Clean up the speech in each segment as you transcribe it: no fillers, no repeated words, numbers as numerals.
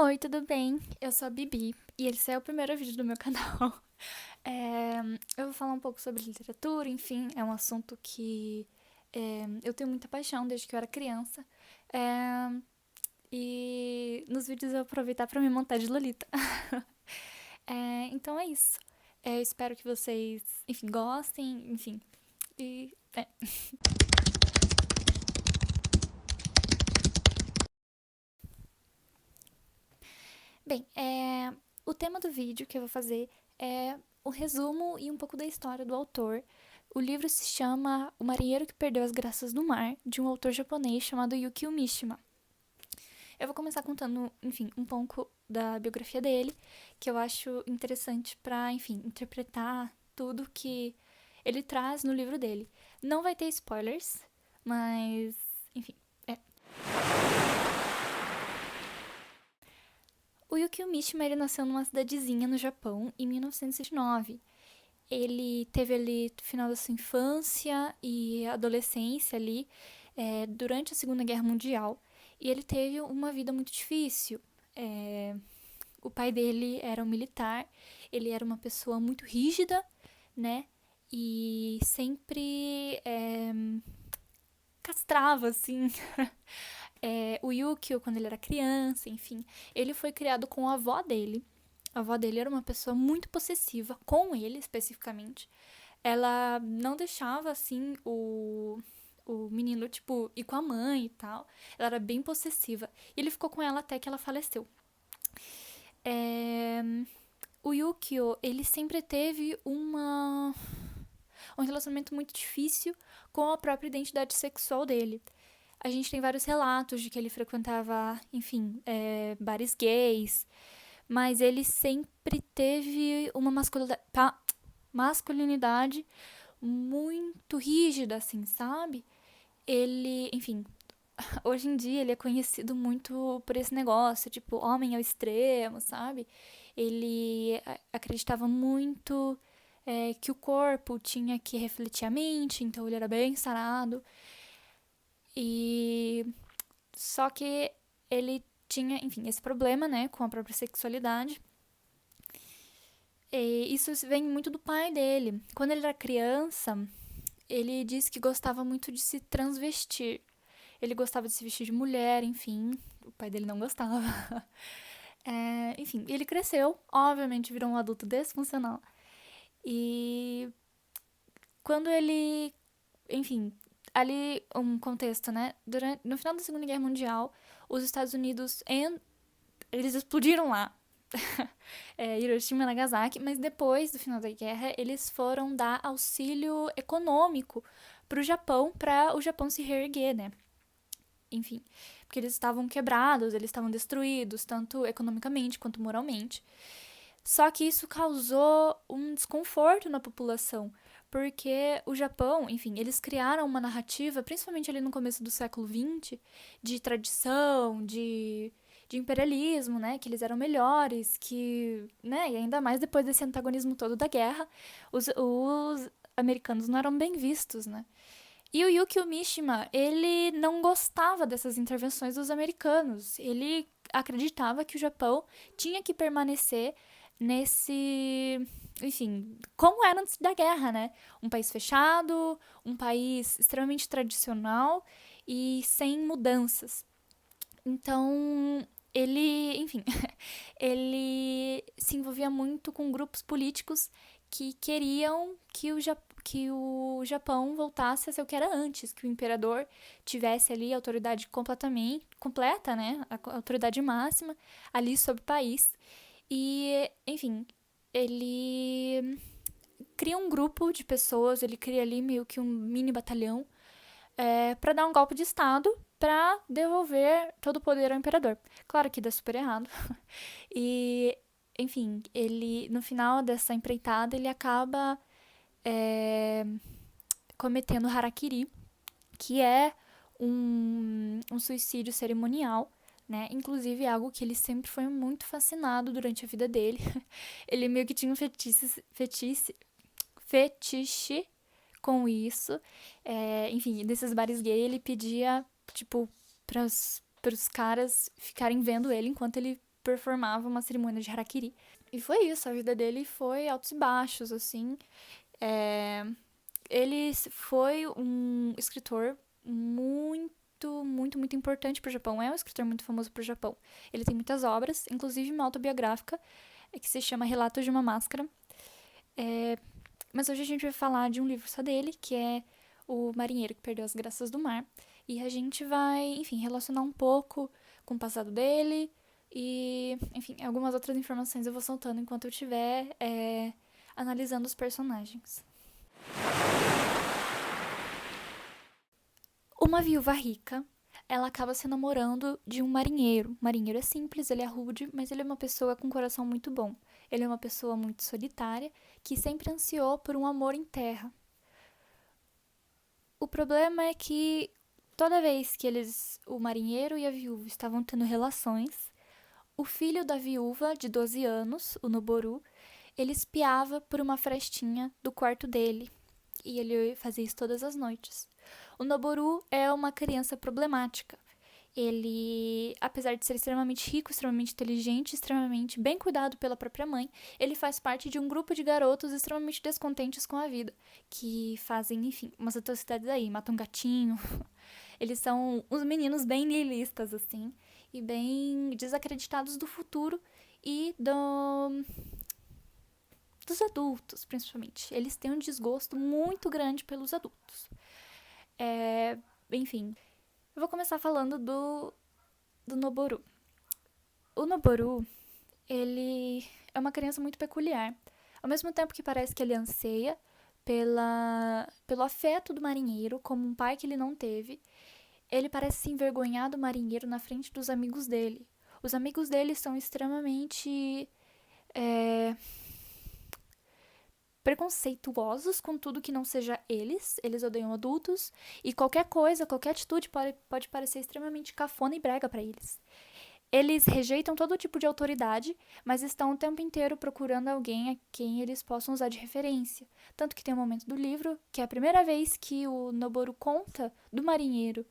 Oi, tudo bem? Eu sou a Bibi e esse é o primeiro vídeo do meu canal. É, eu vou falar um pouco sobre literatura, enfim, é um assunto que eu tenho muita paixão desde que eu era criança. É, e nos vídeos eu vou aproveitar pra me montar de Lolita. Então é isso. Eu espero que vocês, enfim, gostem, enfim. E Bem, o tema do vídeo que eu vou fazer é o resumo e um pouco da história do autor. O livro se chama O Marinheiro que Perdeu as Graças do Mar, de um autor japonês chamado Yukio Mishima. Eu vou começar contando, enfim, um pouco da biografia dele, que eu acho interessante para, enfim, interpretar tudo que ele traz no livro dele. Não vai ter spoilers, mas, enfim, é. O Yukio Mishima ele nasceu numa cidadezinha no Japão em 1909. Ele teve ali o final da sua infância e adolescência ali durante a Segunda Guerra Mundial. E ele teve uma vida muito difícil. O pai dele era um militar, ele era uma pessoa muito rígida, né? E sempre castrava, assim, o Yukio quando ele era criança, enfim. Ele foi criado com a avó dele. A avó dele era uma pessoa muito possessiva, com ele especificamente. Ela não deixava, assim, o menino, tipo, ir com a mãe e tal. Ela era bem possessiva. E ele ficou com ela até que ela faleceu. É... O Yukio, ele sempre teve um relacionamento muito difícil com a própria identidade sexual dele. A gente tem vários relatos de que ele frequentava, enfim, bares gays, mas ele sempre teve uma masculinidade muito rígida, assim, sabe? Ele, enfim, hoje em dia ele é conhecido muito por esse negócio, tipo, homem ao extremo, sabe? Ele acreditava muito que o corpo tinha que refletir a mente, então ele era bem sarado. E só que ele tinha, enfim, esse problema, né, com a própria sexualidade. E isso vem muito do pai dele. Quando ele era criança, ele disse que gostava muito de se transvestir. Ele gostava de se vestir de mulher, enfim. O pai dele não gostava. Enfim, ele cresceu, obviamente virou um adulto disfuncional. E quando ele, enfim, ali um contexto, né? No final da Segunda Guerra Mundial, os Estados Unidos eles explodiram lá. Hiroshima e Nagasaki, mas depois do final da guerra, eles foram dar auxílio econômico para o Japão se reerguer, né? Enfim, porque eles estavam quebrados, eles estavam destruídos, tanto economicamente quanto moralmente. Só que isso causou um desconforto na população, porque o Japão, enfim, eles criaram uma narrativa, principalmente ali no começo do século XX, de tradição, de imperialismo, né, que eles eram melhores, que, né, e ainda mais depois desse antagonismo todo da guerra, os americanos não eram bem vistos, né. E o Yukio Mishima, ele não gostava dessas intervenções dos americanos. Ele acreditava que o Japão tinha que permanecer nesse, enfim, como era antes da guerra, né? Um país fechado, um país extremamente tradicional e sem mudanças. Então, ele, enfim, ele se envolvia muito com grupos políticos que queriam que o Japão voltasse a ser o que era antes, que o imperador tivesse ali a autoridade completa, né, a autoridade máxima ali sobre o país. E, enfim, ele cria um grupo de pessoas, ele cria ali meio que um mini batalhão para dar um golpe de Estado para devolver todo o poder ao imperador. Claro que dá super errado. E, enfim, ele no final dessa empreitada ele acaba cometendo harakiri, que é um suicídio cerimonial, né? Inclusive é algo que ele sempre foi muito fascinado durante a vida dele. Ele meio que tinha um fetiche com isso. Enfim, nesses bares gay ele pedia, tipo, pros caras ficarem vendo ele enquanto ele performava uma cerimônia de harakiri. E foi isso, a vida dele foi altos e baixos, assim. Ele foi um escritor muito importante pro Japão. É um escritor muito famoso pro Japão. Ele tem muitas obras, inclusive uma autobiográfica, que se chama Relatos de uma Máscara. Mas hoje a gente vai falar de um livro só dele, que é O Marinheiro que Perdeu as Graças do Mar. E a gente vai, enfim, relacionar um pouco com o passado dele e, enfim, algumas outras informações eu vou soltando enquanto eu estiver analisando os personagens. Uma viúva rica, ela acaba se namorando de um marinheiro. O marinheiro é simples, ele é rude, mas ele é uma pessoa com um coração muito bom. Ele é uma pessoa muito solitária, que sempre ansiou por um amor em terra. O problema é que toda vez que o marinheiro e a viúva estavam tendo relações, o filho da viúva, de 12 anos, o Noboru, ele espiava por uma frestinha do quarto dele. E ele fazia isso todas as noites. O Noboru é uma criança problemática. Ele, apesar de ser extremamente rico, extremamente inteligente, extremamente bem cuidado pela própria mãe, ele faz parte de um grupo de garotos extremamente descontentes com a vida, que fazem, enfim, umas atrocidades aí, matam um gatinho. Eles são uns meninos bem nihilistas, assim, e bem desacreditados do futuro e dos adultos, principalmente. Eles têm um desgosto muito grande pelos adultos. Enfim, eu vou começar falando do Noboru. O Noboru, ele é uma criança muito peculiar. Ao mesmo tempo que parece que ele anseia pelo afeto do marinheiro, como um pai que ele não teve, ele parece se envergonhar do marinheiro na frente dos amigos dele. Os amigos dele são extremamente preconceituosos com tudo que não seja eles. Eles odeiam adultos e qualquer coisa, qualquer atitude pode parecer extremamente cafona e brega para eles. Eles rejeitam todo tipo de autoridade, mas estão o tempo inteiro procurando alguém a quem eles possam usar de referência. Tanto que tem um momento do livro que é a primeira vez que o Noboru conta do marinheiro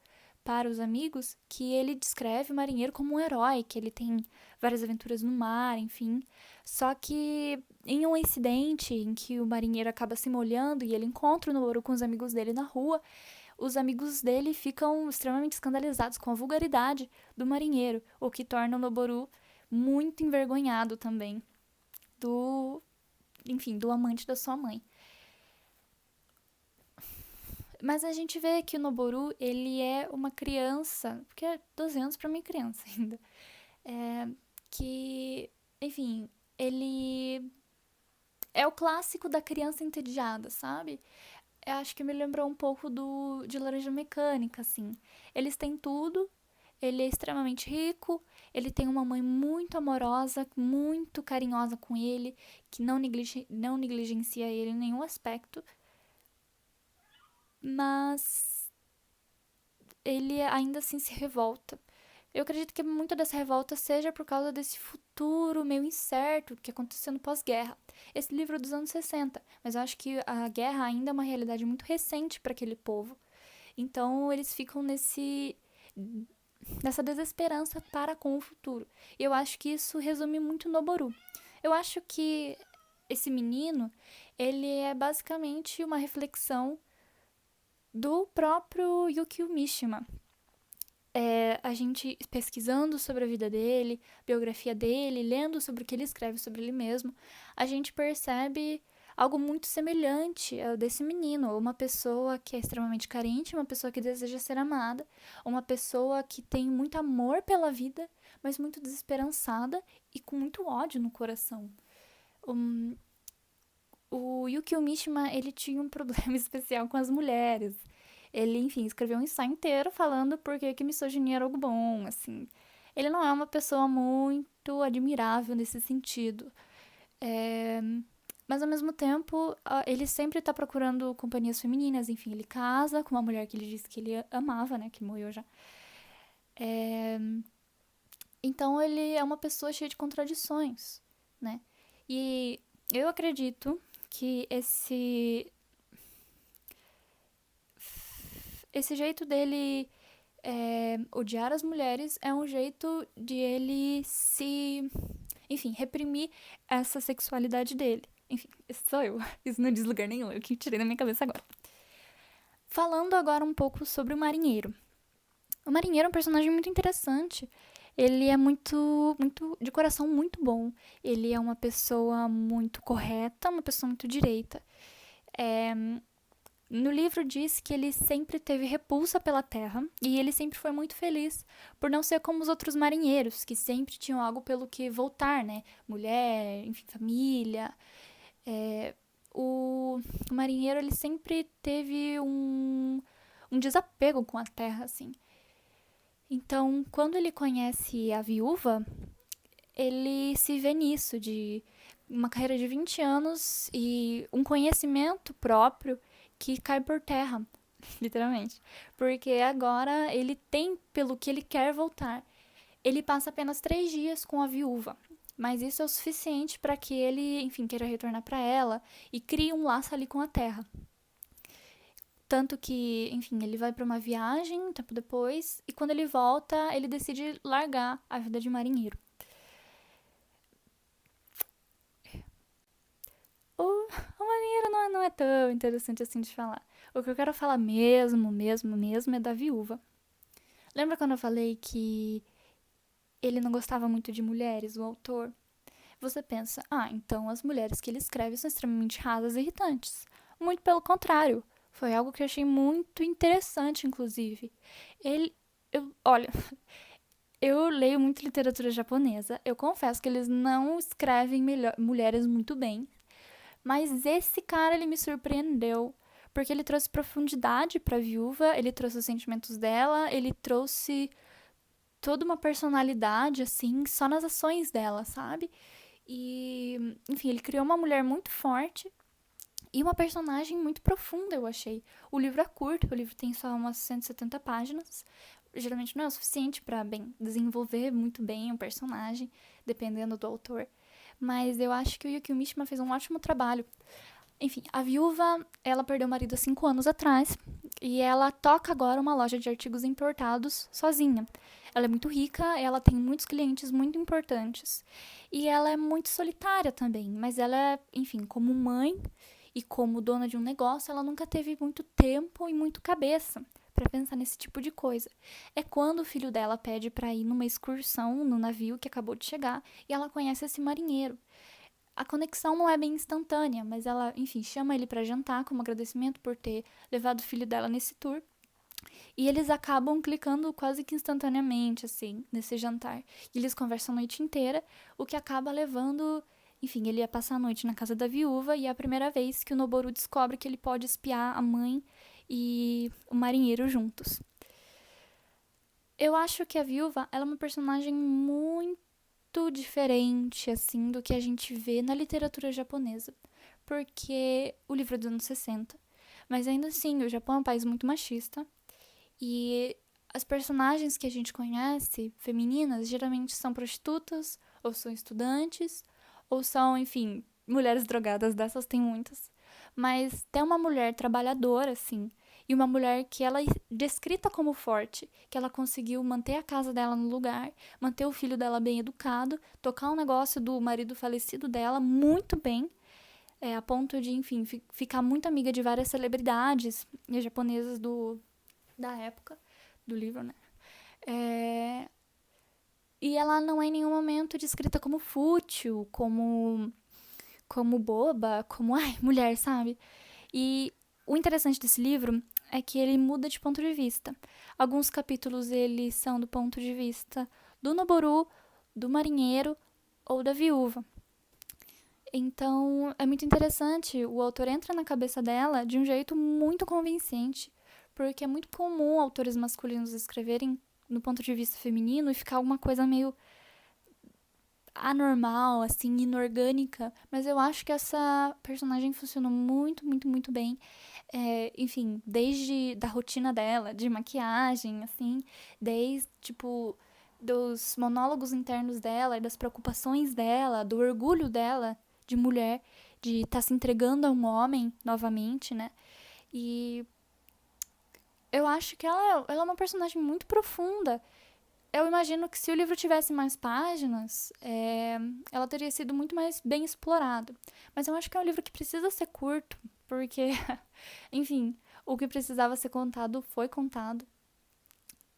para os amigos, que ele descreve o marinheiro como um herói, que ele tem várias aventuras no mar, enfim. Só que em um incidente em que o marinheiro acaba se molhando e ele encontra o Noboru com os amigos dele na rua, os amigos dele ficam extremamente escandalizados com a vulgaridade do marinheiro, o que torna o Noboru muito envergonhado também do amante da sua mãe. Mas a gente vê que o Noboru, ele é uma criança, porque é 12 anos pra mim é criança ainda, que, enfim, ele é o clássico da criança entediada, sabe? Eu acho que me lembrou um pouco de Laranja Mecânica, assim. Eles têm tudo, ele é extremamente rico, ele tem uma mãe muito amorosa, muito carinhosa com ele, que não negligencia ele em nenhum aspecto, mas ele ainda assim se revolta. Eu acredito que muito dessa revolta seja por causa desse futuro meio incerto que aconteceu no pós-guerra. Esse livro é dos anos 60, mas eu acho que a guerra ainda é uma realidade muito recente para aquele povo. Então eles ficam nessa desesperança para com o futuro. E eu acho que isso resume muito Noboru. Eu acho que esse menino, ele é basicamente uma reflexão do próprio Yukio Mishima. A gente pesquisando sobre a vida dele, biografia dele, lendo sobre o que ele escreve sobre ele mesmo, a gente percebe algo muito semelhante ao desse menino, uma pessoa que é extremamente carente, uma pessoa que deseja ser amada, uma pessoa que tem muito amor pela vida, mas muito desesperançada e com muito ódio no coração. O Yukio Mishima, ele tinha um problema especial com as mulheres. Ele, enfim, escreveu um ensaio inteiro falando por que misoginia era algo bom, assim. Ele não é uma pessoa muito admirável nesse sentido. Mas, ao mesmo tempo, ele sempre tá procurando companhias femininas. Enfim, ele casa com uma mulher que ele disse que ele amava, né? Que morreu já. Então, ele é uma pessoa cheia de contradições, né? E eu acredito que esse jeito dele odiar as mulheres é um jeito de ele se, enfim, reprimir essa sexualidade dele. Enfim, esse sou eu. Isso não diz lugar nenhum, eu que tirei da minha cabeça agora. Falando agora um pouco sobre o marinheiro. O marinheiro é um personagem muito interessante. Ele é muito de coração muito bom. Ele é uma pessoa muito correta, uma pessoa muito direita. No livro diz que ele sempre teve repulsa pela terra e ele sempre foi muito feliz por não ser como os outros marinheiros, que sempre tinham algo pelo que voltar, né? Mulher, enfim, família. O marinheiro, ele sempre teve um desapego com a terra, assim. Então, quando ele conhece a viúva, ele se vê nisso, de uma carreira de 20 anos e um conhecimento próprio que cai por terra, literalmente. Porque agora ele tem pelo que ele quer voltar. Ele passa apenas 3 dias com a viúva, mas isso é o suficiente para que ele, enfim, queira retornar para ela e crie um laço ali com a terra. Tanto que, enfim, ele vai para uma viagem um tempo depois e quando ele volta, ele decide largar a vida de marinheiro. O marinheiro não é tão interessante assim de falar. O que eu quero falar mesmo é da viúva. Lembra quando eu falei que ele não gostava muito de mulheres, o autor? Você pensa, então as mulheres que ele escreve são extremamente rasas e irritantes. Muito pelo contrário. Foi algo que eu achei muito interessante, inclusive. Olha, eu leio muito literatura japonesa. Eu confesso que eles não escrevem mulheres muito bem. Mas esse cara, ele me surpreendeu. Porque ele trouxe profundidade pra viúva, ele trouxe os sentimentos dela, ele trouxe toda uma personalidade, assim, só nas ações dela, sabe? E, enfim, ele criou uma mulher muito forte e uma personagem muito profunda, eu achei. O livro é curto, o livro tem só umas 170 páginas. Geralmente não é o suficiente pra, desenvolver muito bem um personagem, dependendo do autor. Mas eu acho que o Yukio Mishima fez um ótimo trabalho. Enfim, a viúva, ela perdeu o marido há 5 anos atrás e ela toca agora uma loja de artigos importados sozinha. Ela é muito rica, ela tem muitos clientes muito importantes e ela é muito solitária também, mas ela é, enfim, como mãe e como dona de um negócio, ela nunca teve muito tempo e muito cabeça para pensar nesse tipo de coisa. É quando o filho dela pede para ir numa excursão no navio que acabou de chegar e ela conhece esse marinheiro. A conexão não é bem instantânea, mas ela, enfim, chama ele para jantar como agradecimento por ter levado o filho dela nesse tour. E eles acabam clicando quase que instantaneamente, assim, nesse jantar. E eles conversam a noite inteira, o que acaba levando... Enfim, ele ia passar a noite na casa da viúva e é a primeira vez que o Noboru descobre que ele pode espiar a mãe e o marinheiro juntos. Eu acho que a viúva, ela é uma personagem muito diferente, assim, do que a gente vê na literatura japonesa. Porque o livro é dos anos 60, mas ainda assim, o Japão é um país muito machista. E as personagens que a gente conhece, femininas, geralmente são prostitutas, ou são estudantes, ou são, enfim, mulheres drogadas, dessas tem muitas. Mas tem uma mulher trabalhadora, assim, e uma mulher que ela é descrita como forte, que ela conseguiu manter a casa dela no lugar, manter o filho dela bem educado, tocar um negócio do marido falecido dela muito bem, a ponto de, enfim, ficar muito amiga de várias celebridades japonesas da época do livro, né? E ela não é em nenhum momento descrita como fútil, como boba, como, mulher, sabe? E o interessante desse livro é que ele muda de ponto de vista. Alguns capítulos eles são do ponto de vista do Noboru, do marinheiro ou da viúva. Então, é muito interessante, o autor entra na cabeça dela de um jeito muito convincente, porque é muito comum autores masculinos escreverem no ponto de vista feminino e ficar alguma coisa meio anormal, assim, inorgânica, mas eu acho que essa personagem funcionou muito, muito, muito bem. Enfim, desde da rotina dela, de maquiagem, assim, desde, tipo, dos monólogos internos dela, das preocupações dela, do orgulho dela de mulher, de estar se entregando a um homem novamente, né? E eu acho que ela é uma personagem muito profunda. Eu imagino que se o livro tivesse mais páginas, ela teria sido muito mais bem explorada. Mas eu acho que é um livro que precisa ser curto, porque, enfim, o que precisava ser contado foi contado.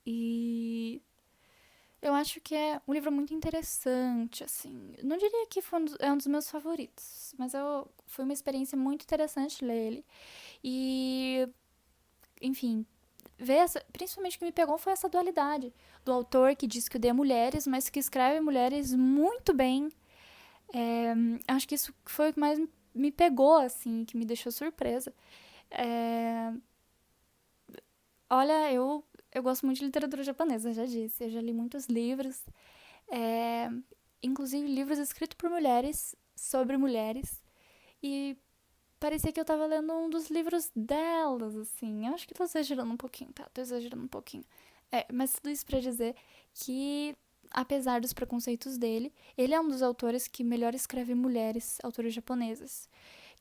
E eu acho que é um livro muito interessante, assim. Não diria que é um dos meus favoritos, mas foi uma experiência muito interessante ler ele. E, enfim, principalmente o que me pegou foi essa dualidade do autor que diz que odeia mulheres, mas que escreve mulheres muito bem. Acho que isso foi o que mais me pegou, assim, que me deixou surpresa. É, olha, eu gosto muito de literatura japonesa, já disse. Eu já li muitos livros, é, inclusive livros escritos por mulheres, sobre mulheres. E parecia que eu tava lendo um dos livros delas, assim. Eu acho que tô exagerando um pouquinho, tá? Tô exagerando um pouquinho. Mas tudo isso pra dizer que, apesar dos preconceitos dele, ele é um dos autores que melhor escreve mulheres, autores japonesas.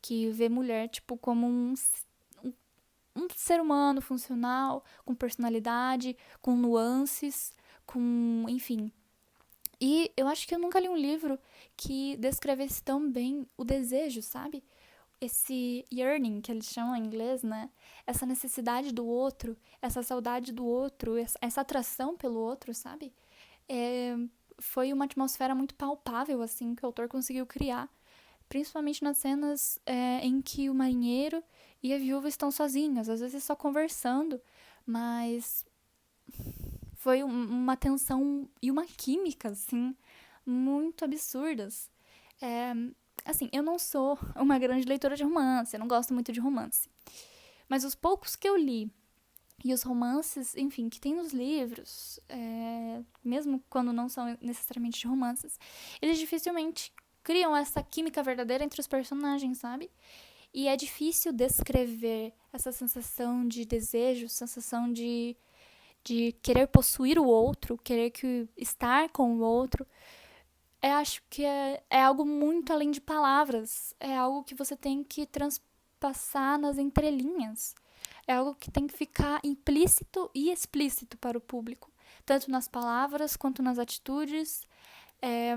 Que vê mulher, tipo, como um, um ser humano funcional, com personalidade, com nuances, com, enfim. E eu acho que eu nunca li um livro que descrevesse tão bem o desejo, sabe? Esse yearning, que eles chamam em inglês, né? Essa necessidade do outro, essa saudade do outro, essa atração pelo outro, sabe? É, foi uma atmosfera muito palpável, assim, que o autor conseguiu criar. Principalmente nas cenas em que o marinheiro e a viúva estão sozinhas, às vezes só conversando, mas foi uma tensão e uma química, assim, muito absurdas. É, assim, eu não sou uma grande leitora de romance, eu não gosto muito de romance. Mas os poucos que eu li e os romances, enfim, que tem nos livros, mesmo quando não são necessariamente de romances, eles dificilmente criam essa química verdadeira entre os personagens, sabe? E é difícil descrever essa sensação de desejo, sensação de querer possuir o outro, querer estar com o outro. Eu acho que é algo muito além de palavras. É algo que você tem que transpassar nas entrelinhas. É algo que tem que ficar implícito e explícito para o público, tanto nas palavras quanto nas atitudes. É,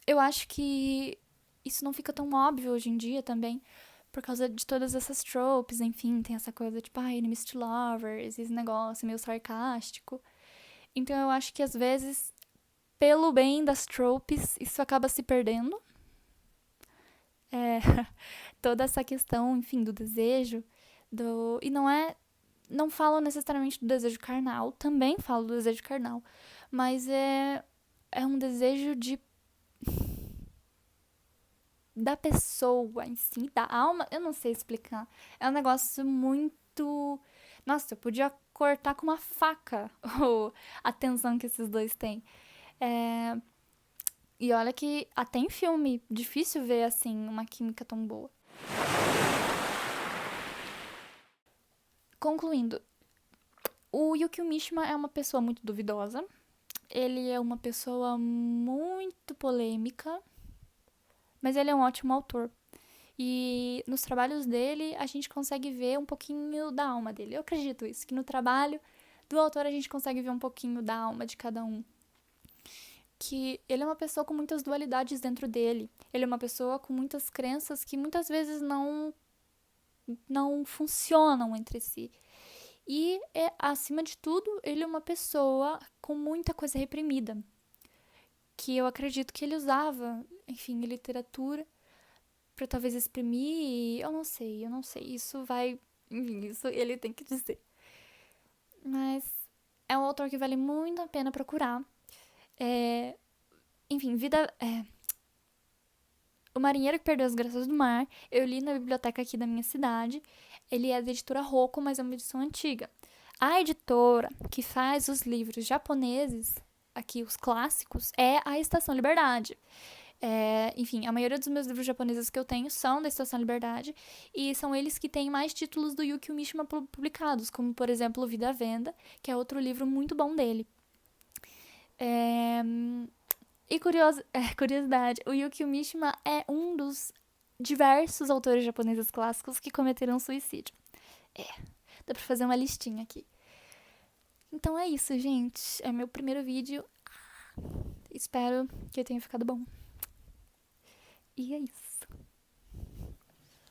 eu acho que isso não fica tão óbvio hoje em dia também, por causa de todas essas tropes, enfim, tem essa coisa tipo, enemies to lovers, esse negócio meio sarcástico. Então eu acho que às vezes, pelo bem das tropes, isso acaba se perdendo. É, toda essa questão, enfim, do desejo, e não falo necessariamente do desejo carnal, também falo do desejo carnal, mas é um desejo da pessoa em si, da alma, eu não sei explicar. É um negócio muito. Nossa, eu podia cortar com uma faca a tensão que esses dois têm. É, e olha que até em filme, difícil ver assim uma química tão boa. Concluindo, o Yukio Mishima é uma pessoa muito duvidosa. Ele é uma pessoa muito polêmica, mas ele é um ótimo autor. E nos trabalhos dele, a gente consegue ver um pouquinho da alma dele. Eu acredito isso, que no trabalho do autor a gente consegue ver um pouquinho da alma de cada um. Que ele é uma pessoa com muitas dualidades dentro dele. Ele é uma pessoa com muitas crenças que muitas vezes não funcionam entre si. E, acima de tudo, ele é uma pessoa com muita coisa reprimida. Que eu acredito que ele usava, enfim, literatura pra talvez exprimir, eu não sei, isso vai, enfim, isso ele tem que dizer. Mas é um autor que vale muito a pena procurar. Enfim, O Marinheiro que Perdeu as Graças do Mar, eu li na biblioteca aqui da minha cidade. Ele é da editora Rocco, mas é uma edição antiga. A editora que faz os livros japoneses, aqui os clássicos, é a Estação Liberdade. Enfim, a maioria dos meus livros japoneses que eu tenho são da Estação Liberdade, e são eles que têm mais títulos do Yukio Mishima publicados, como, por exemplo, Vida à Venda, que é outro livro muito bom dele. E curiosidade, o Yukio Mishima é um dos diversos autores japoneses clássicos que cometeram suicídio. Dá pra fazer uma listinha aqui. Então é isso, gente. É meu primeiro vídeo. Espero que tenha ficado bom. E é isso.